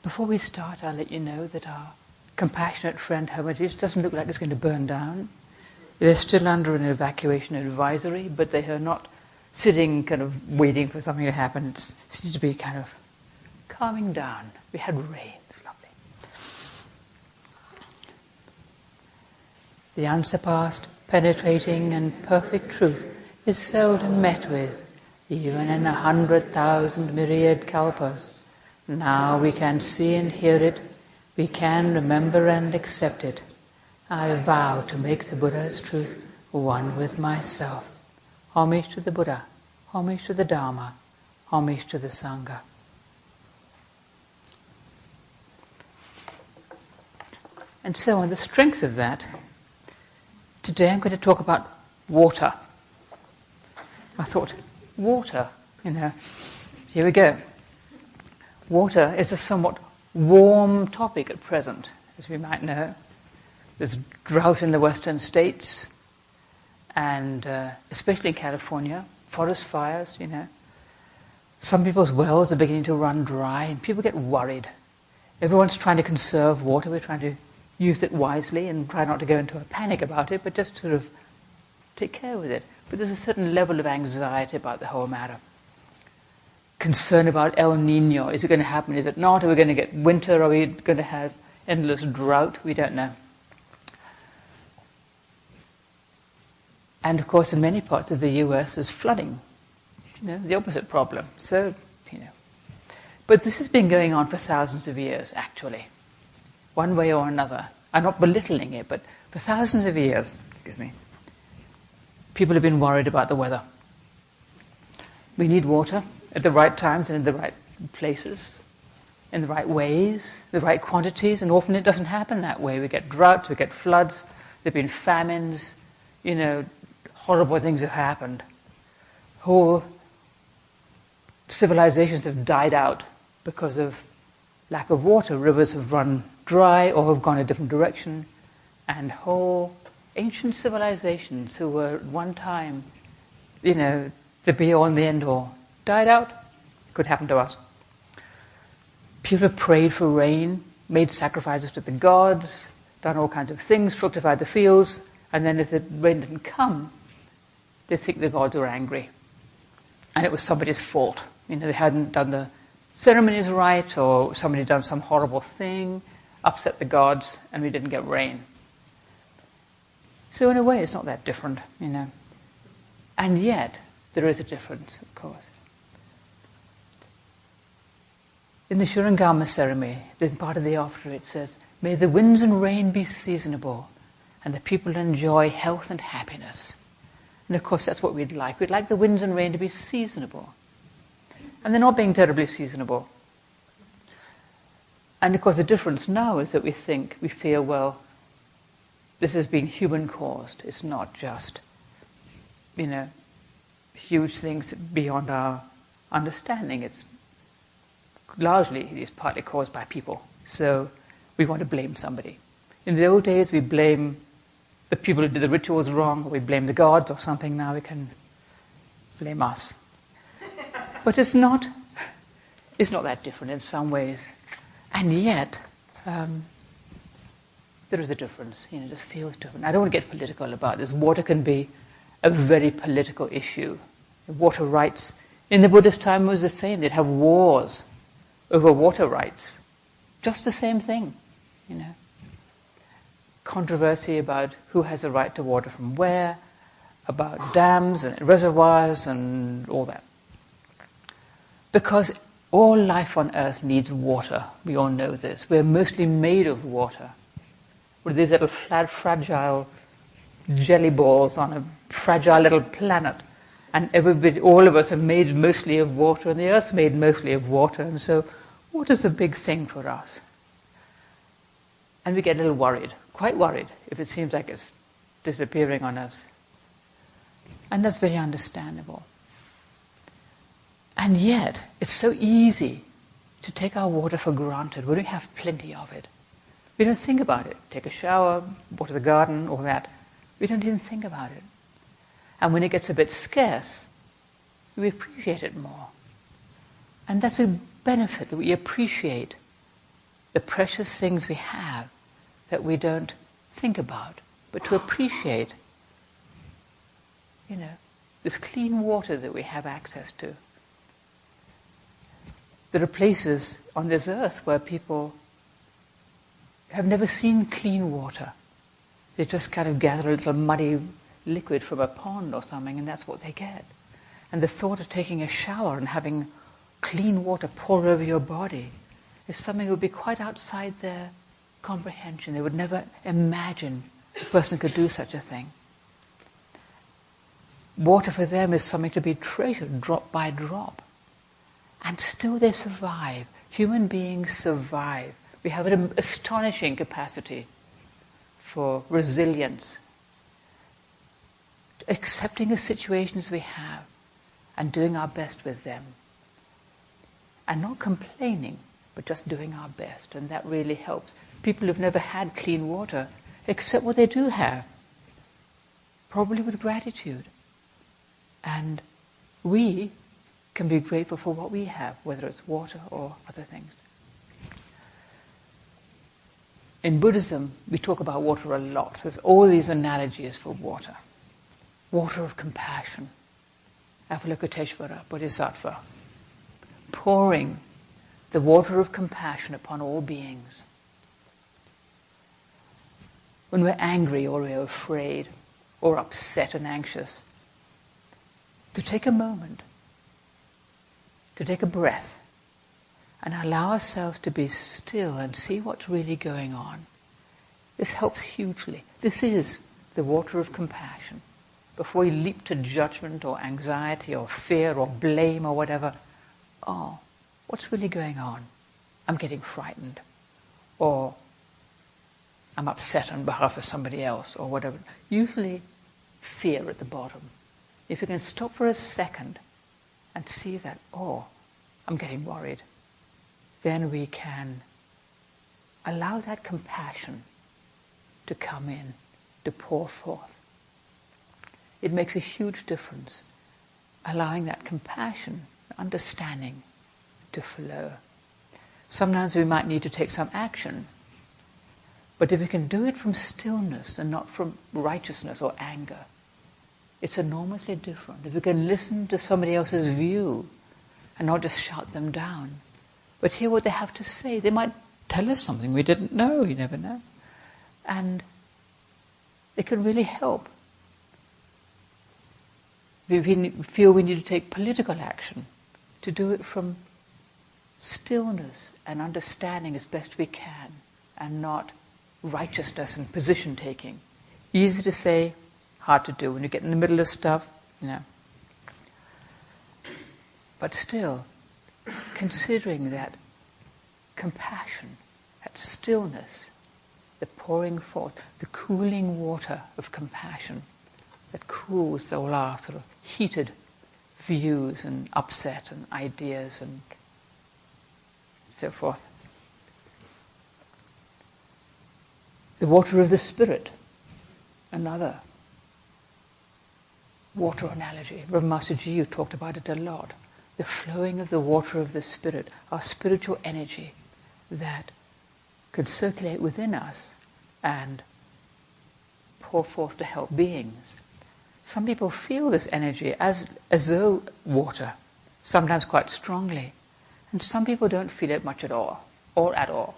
Before we start, I'll let you know that our compassionate friend Hermitage doesn't look like it's going to burn down. They're still under an evacuation advisory, but they are not sitting kind of waiting for something to happen. It seems to be kind of calming down. We had rain. It's lovely. The unsurpassed, penetrating and perfect truth is seldom met with, even in 100,000 myriad kalpas. Now we can see and hear it, we can remember and accept it. I vow to make the Buddha's truth one with myself. Homage to the Buddha, homage to the Dharma, homage to the Sangha. And so on the strength of that, today I'm going to talk about water. I thought, water, here we go. Water is a somewhat warm topic at present, as we might know. There's drought in the western states, and especially in California, forest fires, Some people's wells are beginning to run dry, and people get worried. Everyone's trying to conserve water. We're trying to use it wisely and try not to go into a panic about it, but just sort of take care with it. But there's a certain level of anxiety about the whole matter. Concern about El Nino. Is it going to happen? Is it not? Are we going to get winter? Are we going to have endless drought? We don't know. And of course, in many parts of the US, there's flooding. The opposite problem. So, But this has been going on for thousands of years, actually. One way or another. I'm not belittling it, but for thousands of years, people have been worried about the weather. We need water at the right times and in the right places, in the right ways, the right quantities, and often it doesn't happen that way. We get droughts, we get floods, there have been famines, horrible things have happened. Whole civilizations have died out because of lack of water. Rivers have run dry or have gone a different direction, and whole ancient civilizations who were at one time, the be-all and the end-all, died out. Could happen to us. People have prayed for rain, made sacrifices to the gods, done all kinds of things, fructified the fields, and then if the rain didn't come, they think the gods were angry. And it was somebody's fault. They hadn't done the ceremonies right, or somebody had done some horrible thing, upset the gods, and we didn't get rain. So in a way, it's not that different, And yet, there is a difference, of course. In the Shurangama ceremony, in part of the after it says, "May the winds and rain be seasonable, and the people enjoy health and happiness." And of course, that's what we'd like. We'd like the winds and rain to be seasonable. And they're not being terribly seasonable. And of course, the difference now is that we feel, well, this has been human-caused. It's not just, huge things beyond our understanding. It's partly caused by people. So we want to blame somebody. In the old days, we blame the people who did the rituals wrong, or we blame the gods or something. Now we can blame us. But it's not that different in some ways. And yet, there is a difference. It just feels different. I don't want to get political about this. Water can be a very political issue. Water rights. In the Buddhist time, it was the same. They'd have wars over water rights. Just the same thing, Controversy about who has the right to water from where, about dams and reservoirs and all that. Because all life on earth needs water. We all know this. We're mostly made of water. We're these little flat, fragile jelly balls on a fragile little planet. And all of us are made mostly of water, and the earth's made mostly of water. And so water's a big thing for us. And we get a little worried, quite worried, if it seems like it's disappearing on us. And that's very understandable. And yet, it's so easy to take our water for granted when we have plenty of it. We don't think about it. Take a shower, water the garden, all that. We don't even think about it. And when it gets a bit scarce, we appreciate it more. And that's a benefit, that we appreciate the precious things we have that we don't think about, but to appreciate, this clean water that we have access to. There are places on this earth where people have never seen clean water. They just kind of gather a little muddy liquid from a pond or something, and that's what they get. And the thought of taking a shower and having clean water pour over your body is something that would be quite outside their comprehension. They would never imagine a person could do such a thing. Water for them is something to be treasured drop by drop. And still they survive. Human beings survive. We have an astonishing capacity for resilience, accepting the situations we have and doing our best with them. And not complaining, but just doing our best. And that really helps. People who've never had clean water accept what they do have, probably with gratitude. And we can be grateful for what we have, whether it's water or other things. In Buddhism, we talk about water a lot. There's all these analogies for water. Water of compassion, Avalokiteshvara, Bodhisattva, pouring the water of compassion upon all beings. When we're angry or we're afraid or upset and anxious, to take a moment, to take a breath, and allow ourselves to be still and see what's really going on. This helps hugely. This is the water of compassion. Before we leap to judgment or anxiety or fear or blame or whatever, what's really going on? I'm getting frightened. Or I'm upset on behalf of somebody else or whatever. Usually fear at the bottom. If you can stop for a second and see that, I'm getting worried, then we can allow that compassion to come in, to pour forth. It makes a huge difference, allowing that compassion, understanding to flow. Sometimes we might need to take some action, but if we can do it from stillness and not from righteousness or anger, it's enormously different. If we can listen to somebody else's view and not just shout them down, but hear what they have to say. They might tell us something we didn't know, you never know. And it can really help. If we feel we need to take political action, to do it from stillness and understanding as best we can, and not righteousness and position taking. Easy to say, hard to do when you get in the middle of stuff, But still, considering that compassion, that stillness, the pouring forth, the cooling water of compassion that cools all our sort of heated views and upset and ideas and so forth. The water of the spirit, another water analogy. Reverend Master Jiyu talked about it a lot. The flowing of the water of the spirit, our spiritual energy that can circulate within us and pour forth to help beings. Some people feel this energy as though water, sometimes quite strongly, and some people don't feel it much at all, or at all.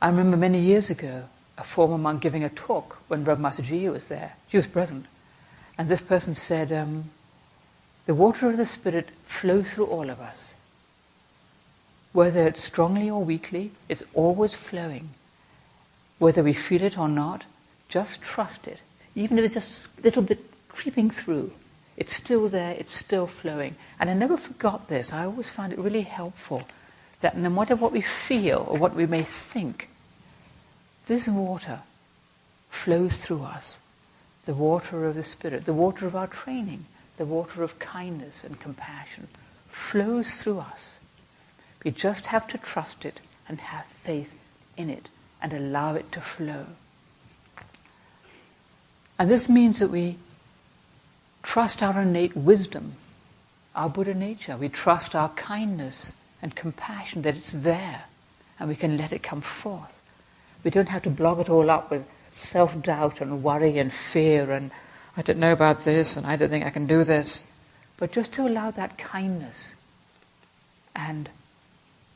I remember many years ago a former monk giving a talk when Reverend Master Jiyu was there. She was present. And this person said, the water of the Spirit flows through all of us. Whether it's strongly or weakly, it's always flowing. Whether we feel it or not, just trust it. Even if it's just a little bit creeping through, it's still there, it's still flowing. And I never forgot this. I always found it really helpful that no matter what we feel or what we may think, this water flows through us. The water of the Spirit, the water of our training, the water of kindness and compassion flows through us. We just have to trust it and have faith in it and allow it to flow. And this means that we trust our innate wisdom, our Buddha nature. We trust our kindness and compassion, that it's there. and we can let it come forth. We don't have to block it all up with self-doubt and worry and fear and I don't know about this and I don't think I can do this. But just to allow that kindness and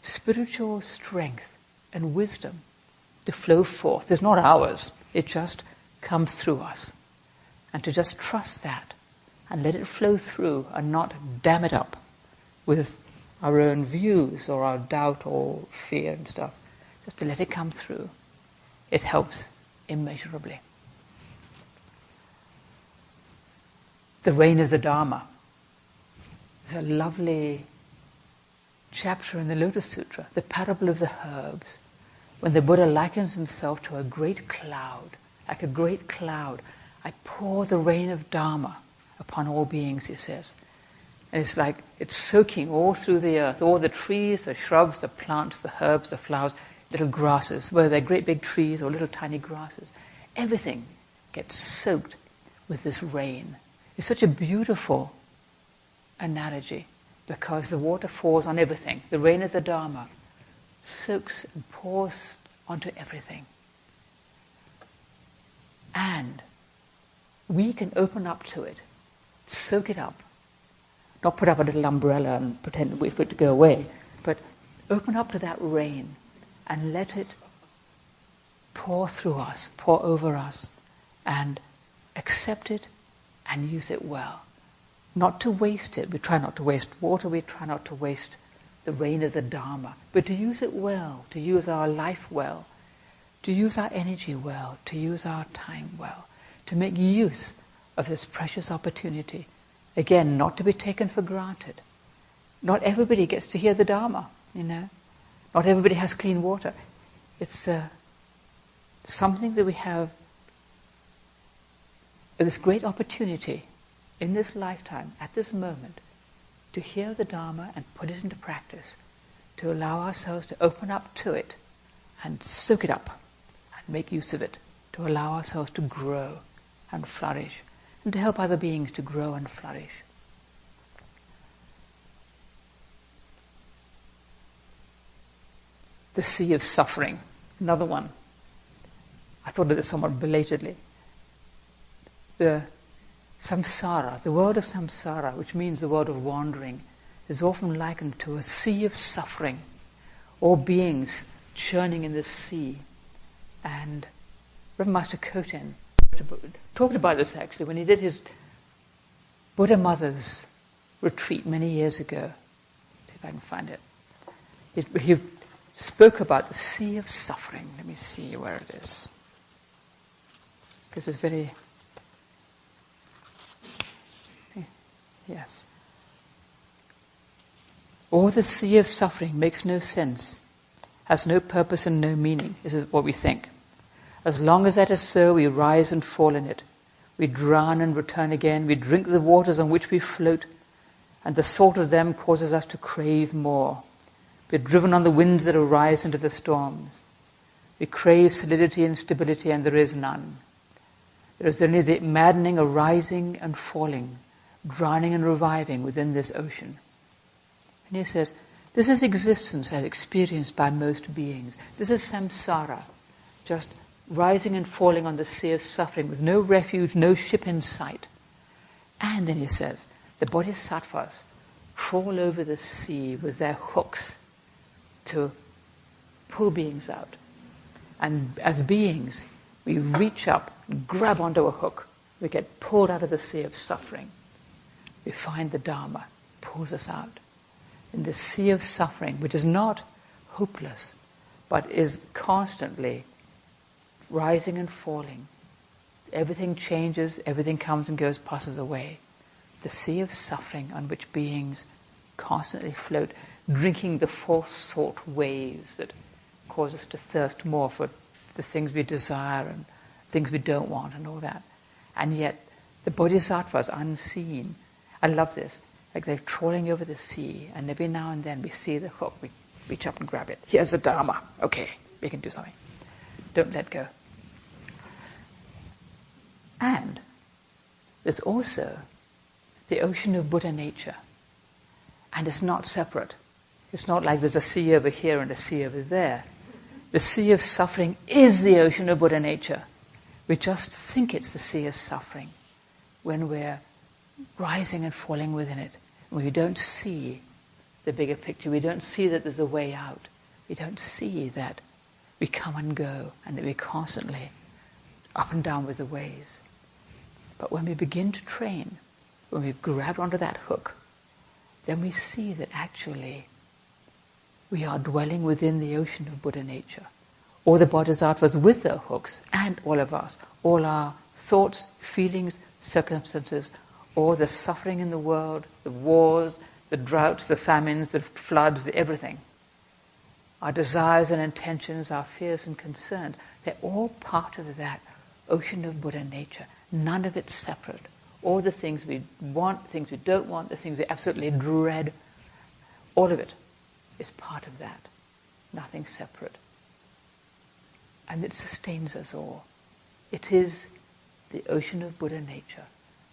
spiritual strength and wisdom to flow forth. It's not ours. It just comes through us. And to just trust that and let it flow through and not dam it up with our own views or our doubt or fear and stuff. Just to let it come through. It helps immeasurably. The reign of the Dharma. There's a lovely chapter in the Lotus Sutra, the parable of the herbs, when the Buddha likens himself to a great cloud. Like a great cloud, I pour the rain of Dharma upon all beings, he says. And it's like it's soaking all through the earth, all the trees, the shrubs, the plants, the herbs, the flowers, little grasses, whether they're great big trees or little tiny grasses. Everything gets soaked with this rain. It's such a beautiful analogy because the water falls on everything. The rain of the Dharma soaks and pours onto everything. And we can open up to it, soak it up, not put up a little umbrella and pretend to wait for it to go away, but open up to that rain and let it pour through us, pour over us, and accept it and use it well. Not to waste it. We try not to waste water, we try not to waste the rain of the Dharma, but to use it well, to use our life well, to use our energy well, to use our time well, to make use of this precious opportunity. Again, not to be taken for granted. Not everybody gets to hear the Dharma, you know. Not everybody has clean water. It's something that we have this great opportunity in this lifetime, at this moment, to hear the Dharma and put it into practice, to allow ourselves to open up to it and soak it up and make use of it, to allow ourselves to grow and flourish, and to help other beings to grow and flourish. The sea of suffering, another one. I thought of this somewhat belatedly. The samsara, the world of samsara, which means the world of wandering, is often likened to a sea of suffering, all beings churning in this sea. And Reverend Master Koten talked about this actually when he did his Buddha Mother's retreat many years ago. See if I can find it. He spoke about the sea of suffering. Let me see where it is. Because it's very... Yes. All the sea of suffering makes no sense, has no purpose and no meaning. This is what we think. As long as that is so, we rise and fall in it. We drown and return again. We drink the waters on which we float, and the salt of them causes us to crave more. We're driven on the winds that arise into the storms. We crave solidity and stability, and there is none. There is only the maddening arising and falling, drowning and reviving within this ocean. And he says, this is existence as experienced by most beings. This is samsara, just rising and falling on the sea of suffering with no refuge, no ship in sight. And then he says, the bodhisattvas crawl over the sea with their hooks to pull beings out. And as beings, we reach up and grab onto a hook. We get pulled out of the sea of suffering. We find the Dharma pulls us out. In the sea of suffering, which is not hopeless, but is constantly rising and falling. Everything changes, everything comes and goes, passes away. The sea of suffering on which beings constantly float, drinking the false salt waves that cause us to thirst more for the things we desire and things we don't want and all that. And yet, the bodhisattvas unseen, I love this, like they're trawling over the sea, and every now and then we see the hook, we reach up and grab it. Here's the Dharma. Okay, we can do something. Don't let go. And there's also the ocean of Buddha nature. And it's not separate. It's not like there's a sea over here and a sea over there. The sea of suffering is the ocean of Buddha nature. We just think it's the sea of suffering when we're rising and falling within it. We don't see the bigger picture. We don't see that there's a way out. We don't see that we come and go and that we're constantly up and down with the waves. But when we begin to train, when we've grabbed onto that hook, then we see that actually we are dwelling within the ocean of Buddha nature. All the bodhisattvas with their hooks, and all of us, all our thoughts, feelings, circumstances, all the suffering in the world, the wars, the droughts, the famines, the floods, the everything. Our desires and intentions, our fears and concerns, they're all part of that ocean of Buddha nature. None of it's separate. All the things we want, things we don't want, the things we absolutely dread, all of it is part of that. Nothing separate. And it sustains us all. It is the ocean of Buddha nature,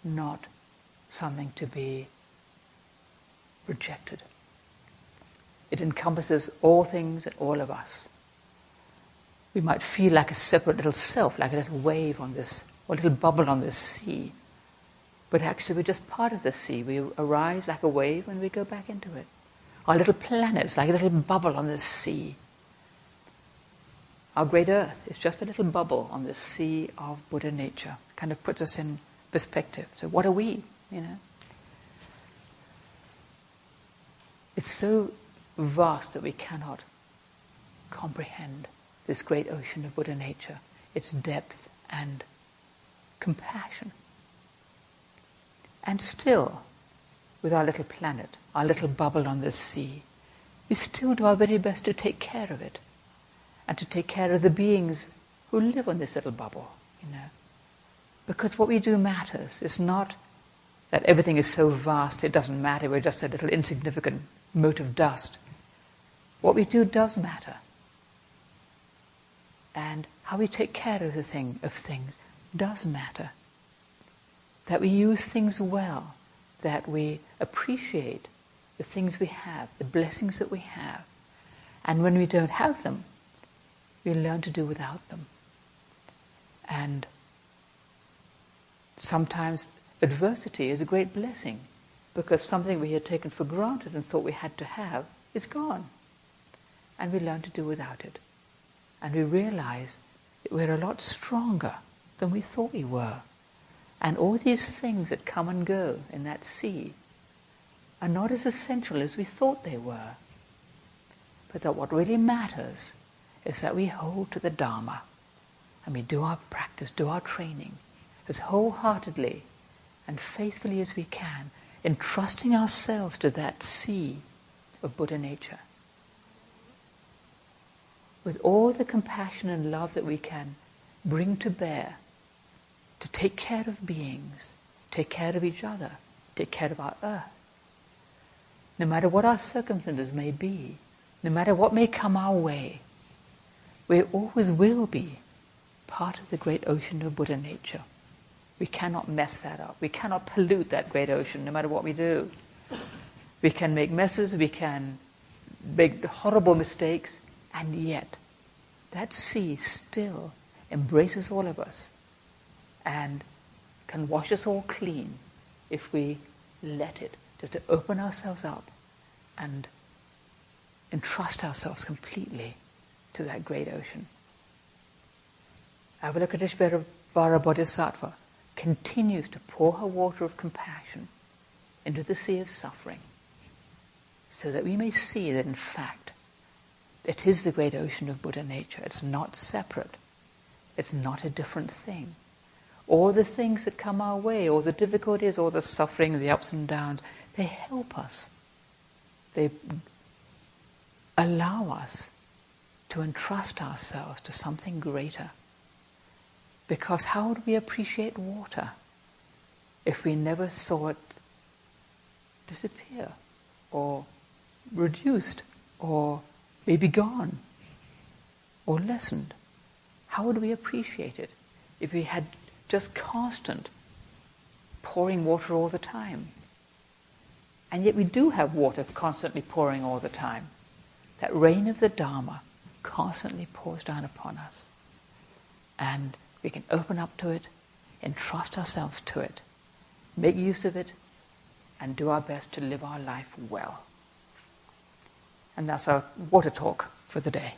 not something to be rejected. It encompasses all things and all of us. We might feel like a separate little self, like a little wave on this, or a little bubble on this sea. But actually we're just part of the sea. We arise like a wave and we go back into it. Our little planet is like a little bubble on this sea. Our great earth is just a little bubble on this sea of Buddha nature. Kind of puts us in perspective. So what are we, It's so vast that we cannot comprehend this great ocean of Buddha nature, its depth and compassion. And still, with our little planet, our little bubble on this sea, we still do our very best to take care of it and to take care of the beings who live on this little bubble, Because what we do matters. It's not that everything is so vast it doesn't matter, we're just a little insignificant mote of dust. What we do does matter. And how we take care of things does matter. That we use things well, that we appreciate the things we have, the blessings that we have. And when we don't have them, we learn to do without them. And sometimes adversity is a great blessing, because something we had taken for granted and thought we had to have is gone. And we learn to do without it. And we realize that we're a lot stronger than we thought we were. And all these things that come and go in that sea are not as essential as we thought they were. But that what really matters is that we hold to the Dharma and we do our practice, do our training as wholeheartedly and faithfully as we can, entrusting ourselves to that sea of Buddha nature. With all the compassion and love that we can bring to bear to take care of beings, take care of each other, take care of our earth. No matter what our circumstances may be, no matter what may come our way, we always will be part of the great ocean of Buddha nature. We cannot mess that up. We cannot pollute that great ocean, no matter what we do. We can make messes, we can make horrible mistakes, and yet that sea still embraces all of us and can wash us all clean if we let it, just to open ourselves up and entrust ourselves completely to that great ocean. Avalokiteshvara Bodhisattva continues to pour her water of compassion into the sea of suffering, so that we may see that in fact it is the great ocean of Buddha nature. It's not separate. It's not a different thing. All the things that come our way, all the difficulties, all the suffering, the ups and downs, they help us. They allow us to entrust ourselves to something greater. Because how would we appreciate water if we never saw it disappear or reduced or maybe gone or lessened? How would we appreciate it if we had just constant pouring water all the time? And yet we do have water constantly pouring all the time. That rain of the Dharma constantly pours down upon us. And we can open up to it, entrust ourselves to it, make use of it, and do our best to live our life well. And that's our water talk for the day.